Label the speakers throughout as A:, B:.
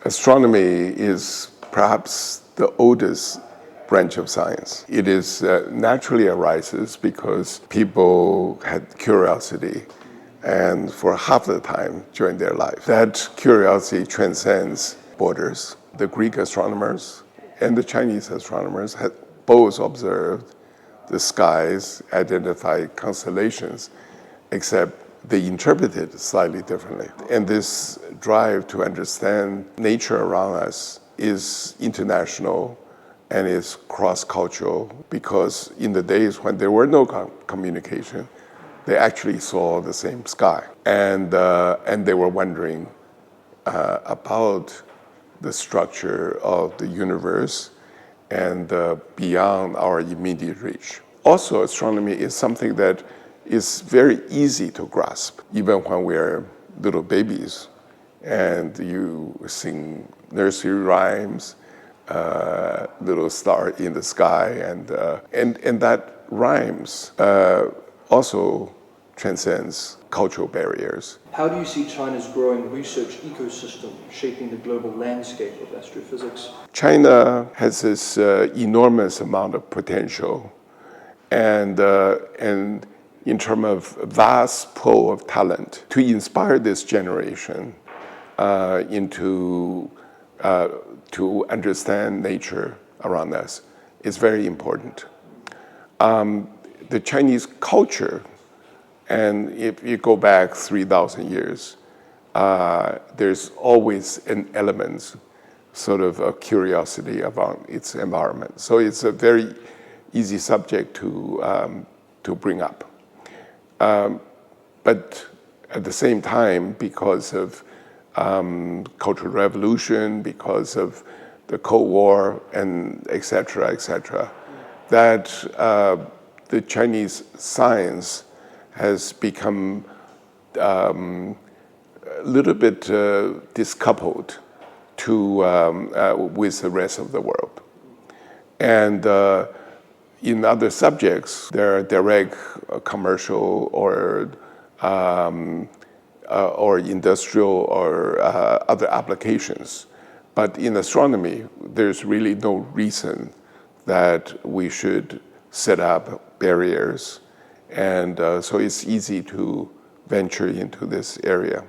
A: Astronomy is perhaps the oldest branch of science. It is naturally arises because people had curiosity, and for half the time during their life, that curiosity transcends borders. The Greek astronomers and the Chinese astronomers had both observed the skies, identified constellations, except they interpreted it slightly differently. And this drive to understand nature around us is international and is cross-cultural, because in the days when there were no communication, they actually saw the same sky. And they were wondering about the structure of the universe and beyond our immediate reach. Also, astronomy is something that is very easy to grasp, even when we're little babies and you sing nursery rhymes, little star in the sky, and that rhymes also transcends cultural barriers.
B: How do you see China's growing research ecosystem shaping the global landscape of astrophysics?
A: China has this enormous amount of potential, and in terms of vast pool of talent to inspire this generation to understand nature around us is very important. The Chinese culture, and if you go back 3,000 years, there's always an element, sort of a curiosity about its environment. So it's a very easy subject to bring up. But at the same time, because of Cultural Revolution, because of the Cold War, and et cetera, that the Chinese science has become a little bit discoupled with the rest of the world. And in other subjects, there are direct commercial or industrial or other applications. But in astronomy, there's really no reason that we should set up barriers. And so it's easy to venture into this area.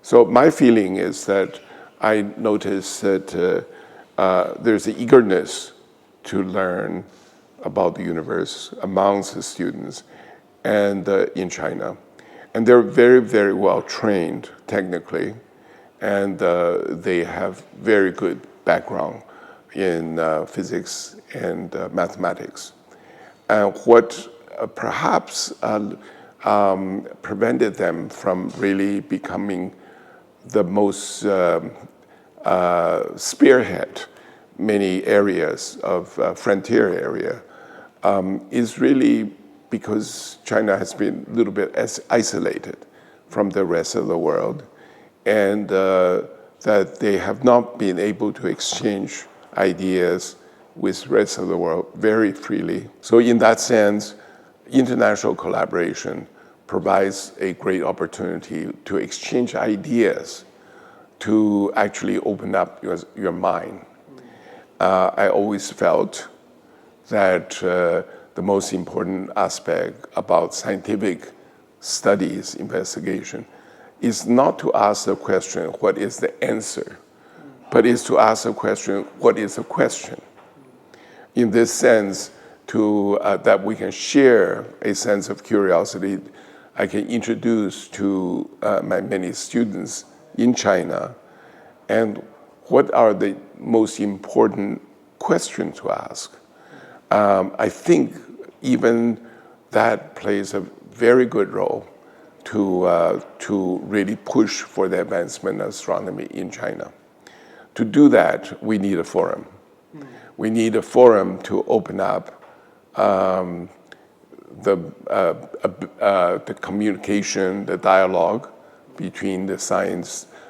A: So my feeling is that I notice that there's an eagerness to learn about the universe amongst the students and in China. And they're very, very well trained technically, and they have very good background in physics and mathematics. And what perhaps prevented them from really becoming the most spearhead many areas of frontier area is really because China has been a little bit isolated from the rest of the world, and that they have not been able to exchange ideas with the rest of the world very freely. So in that sense, international collaboration provides a great opportunity to exchange ideas, to actually open up your mind. I always felt that the most important aspect about scientific studies, investigation, is not to ask the question, what is the answer? But is to ask the question, what is the question? In this sense, that we can share a sense of curiosity, I can introduce to my many students in China, and what are the most important questions to ask. I think even that plays a very good role to really push for the advancement of astronomy in China. To do that, we need a forum. We need a forum to open up the communication, the dialogue between the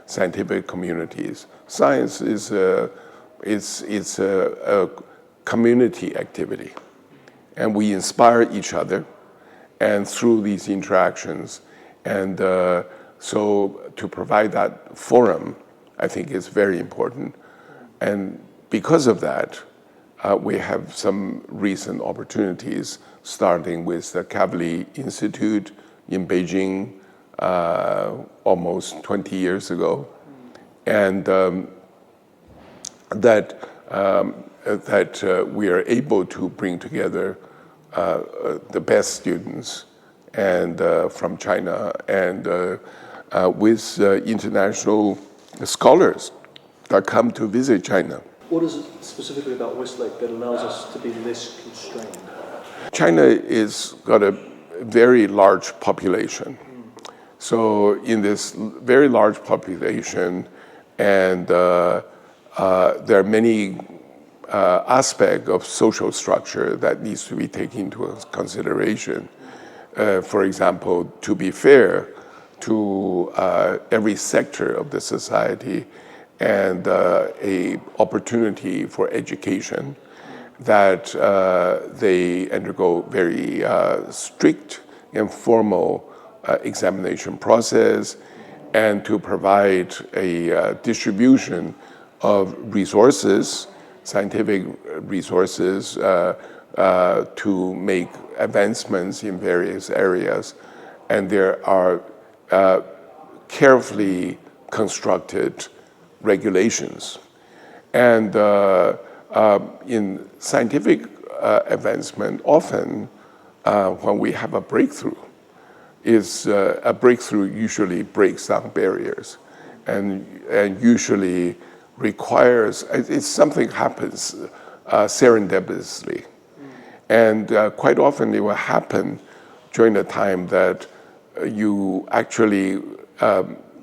A: scientific communities. Science is a community activity, and we inspire each other, and through these interactions, and so to provide that forum I think is very important. And because of that, we have some recent opportunities, starting with the Kavli Institute in Beijing almost 20 years ago. And that we are able to bring together the best students and from China and with international scholars that come to visit China.
B: What is it specifically about Westlake that allows us to be less constrained?
A: China is got a very large population. So in this very large population, and there are many aspects of social structure that needs to be taken into consideration. For example, to be fair to every sector of the society, and a opportunity for education, that they undergo very strict and formal examination process, and to provide a distribution of resources, scientific resources, to make advancements in various areas. And there are carefully constructed regulations. And in scientific advancement, often when we have a breakthrough, a breakthrough usually breaks down barriers, and usually requires, it's something happens serendipitously. And quite often it will happen during the time that you actually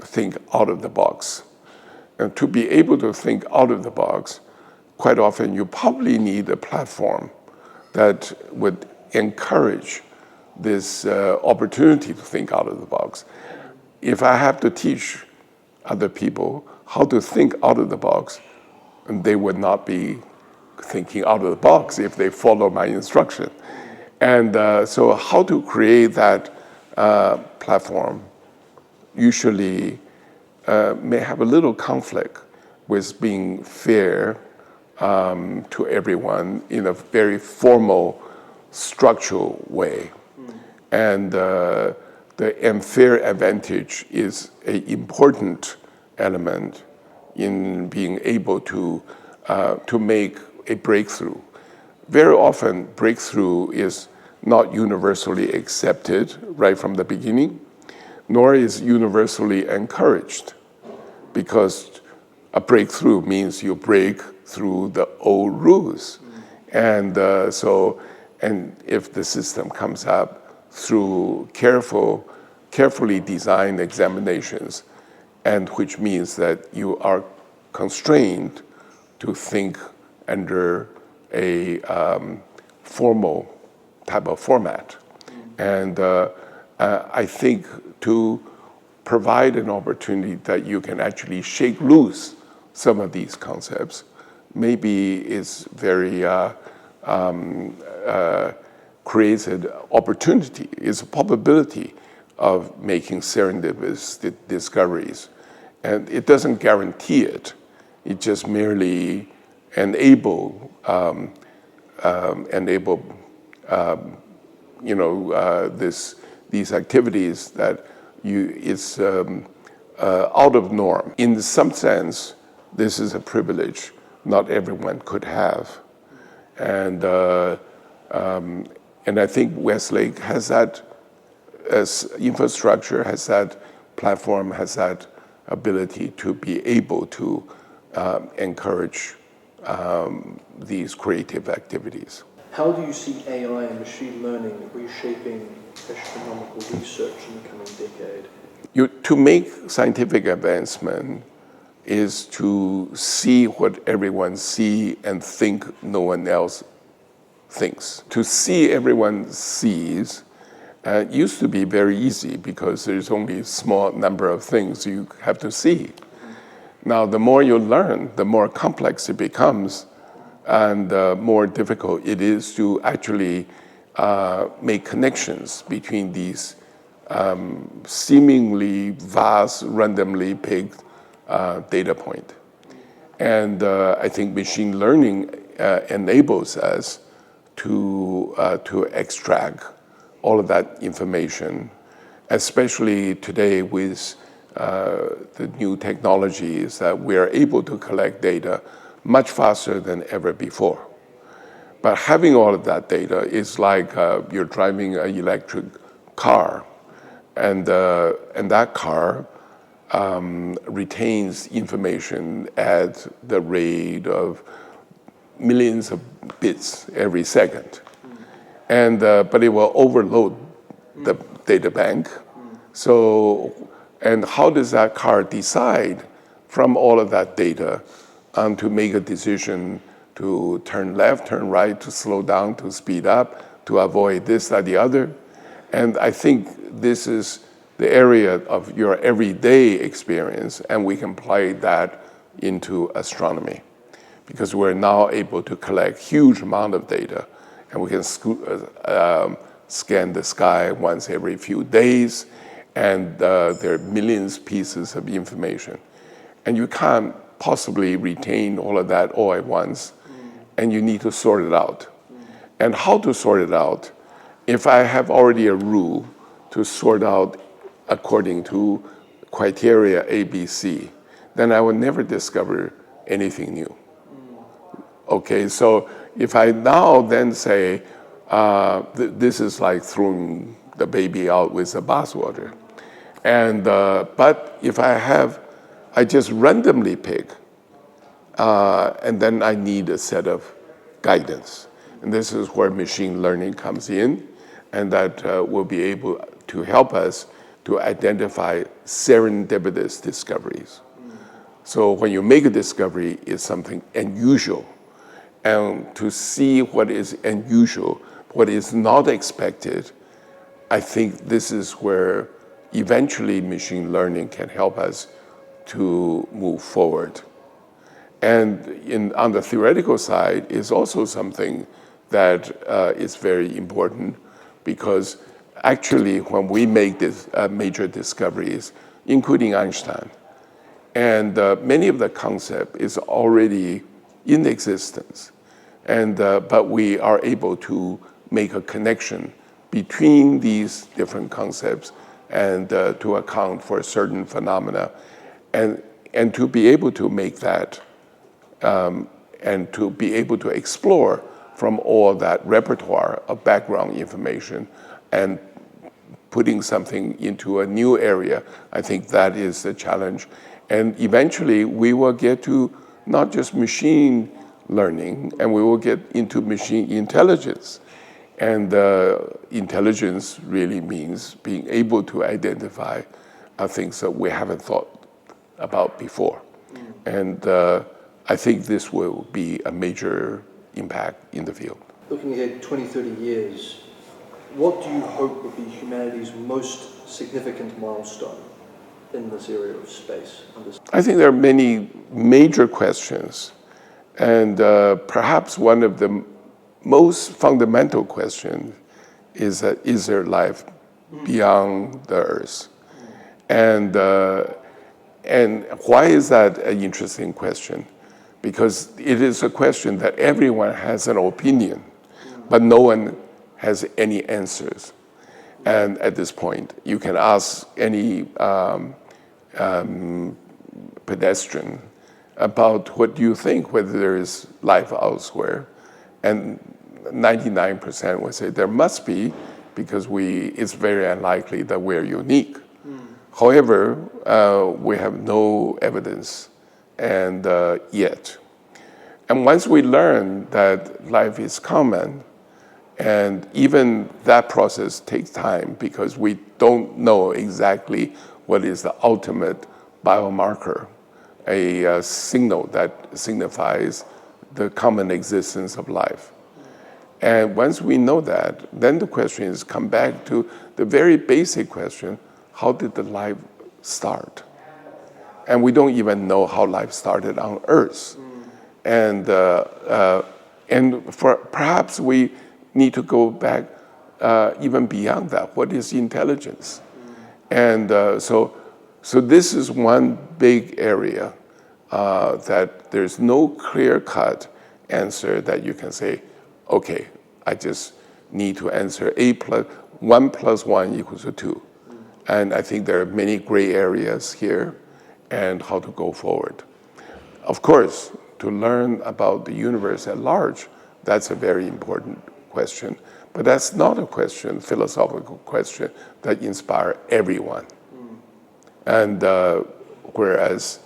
A: think out of the box. And to be able to think out of the box, quite often you probably need a platform that would encourage this opportunity to think out of the box. If I have to teach other people how to think out of the box, they would not be thinking out of the box if they follow my instruction. And so how to create that platform usually may have a little conflict with being fair to everyone in a very formal, structural way. And the unfair advantage is an important element in being able to make a breakthrough. Very often, breakthrough is not universally accepted right from the beginning, nor is universally encouraged, because a breakthrough means you break through the old rules. And and if the system comes up through carefully designed examinations, and which means that you are constrained to think under a formal type of format. And I think to provide an opportunity that you can actually shake loose some of these concepts maybe is very creates an opportunity, is a probability of making serendipitous discoveries. And it doesn't guarantee it. It just merely enable these activities that is out of norm. In some sense, this is a privilege not everyone could have, and I think Westlake has that as infrastructure, has that platform, has that ability to be able to encourage these creative activities.
B: How do you see AI and machine learning reshaping astronomical research in the coming decade?
A: To make scientific advancement is to see what everyone sees and think no one else thinks. To see everyone sees used to be very easy because there's only a small number of things you have to see. Now, the more you learn, the more complex it becomes, and more difficult it is to actually make connections between these seemingly vast, randomly picked data point. And I think machine learning enables us to extract all of that information, especially today with the new technologies that we are able to collect data much faster than ever before. But having all of that data is like you're driving an electric car, and that car retains information at the rate of millions of bits every second. And but it will overload the data bank. So, and how does that car decide from all of that data to make a decision to turn left, turn right, to slow down, to speed up, to avoid this, that, the other? And I think this is the area of your everyday experience, and we can apply that into astronomy, because we're now able to collect huge amount of data, and we can scan the sky once every few days, and there are millions of pieces of information. And you can't possibly retain all of that all at once, and you need to sort it out. And how to sort it out? If I have already a rule to sort out according to criteria A, B, C, then I will never discover anything new. Okay, so if I now then say, this is like throwing the baby out with the bathwater. And, but if I just randomly pick, and then I need a set of guidance. And this is where machine learning comes in, and that will be able to help us to identify serendipitous discoveries. So when you make a discovery, it's something unusual. And to see what is unusual, what is not expected, I think this is where eventually machine learning can help us to move forward. And on the theoretical side is also something that is very important, because actually when we make these major discoveries, including Einstein, and many of the concept is already in existence, and but we are able to make a connection between these different concepts and to account for certain phenomena, and to be able to make that and to be able to explore from all that repertoire of background information and putting something into a new area, I think that is the challenge. And eventually we will get to not just machine learning, and we will get into machine intelligence. And intelligence really means being able to identify things that we haven't thought about before. And I think this will be a major impact in the field.
B: Looking ahead 20, 30 years, what do you hope will be humanity's most significant milestone in this area of space?
A: I think there are many major questions, and perhaps one of the most fundamental questions is that, is there life beyond the Earth? And why is that an interesting question? Because it is a question that everyone has an opinion, but no one has any answers. And at this point, you can ask any pedestrian about what do you think, whether there is life elsewhere. And 99% would say there must be, because it's very unlikely that we're unique. However, we have no evidence and yet. And once we learn that life is common, and even that process takes time because we don't know exactly what is the ultimate biomarker, a signal that signifies the common existence of life. And once we know that, then the question is come back to the very basic question, how did the life start? And we don't even know how life started on Earth. And perhaps we need to go back even beyond that. What is intelligence? And so So this is one big area that there's no clear-cut answer that you can say, okay, I just need to answer 1 + 1 = 2. And I think there are many gray areas here and how to go forward. Of course, to learn about the universe at large, that's a very important question. But that's not a philosophical question that inspires everyone. And whereas,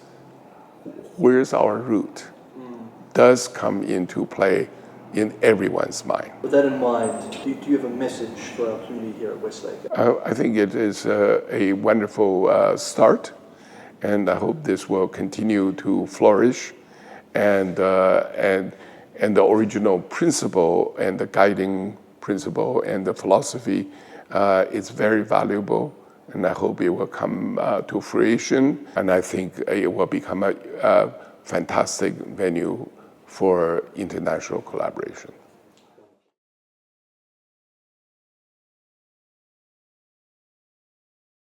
A: where's our root does come into play in everyone's mind.
B: With that in mind, do you have a message for our community here at Westlake?
A: I think it is a wonderful start, and I hope this will continue to flourish. And the original principle and the guiding principle and the philosophy is very valuable, and I hope it will come to fruition. And I think it will become a fantastic venue for international collaboration.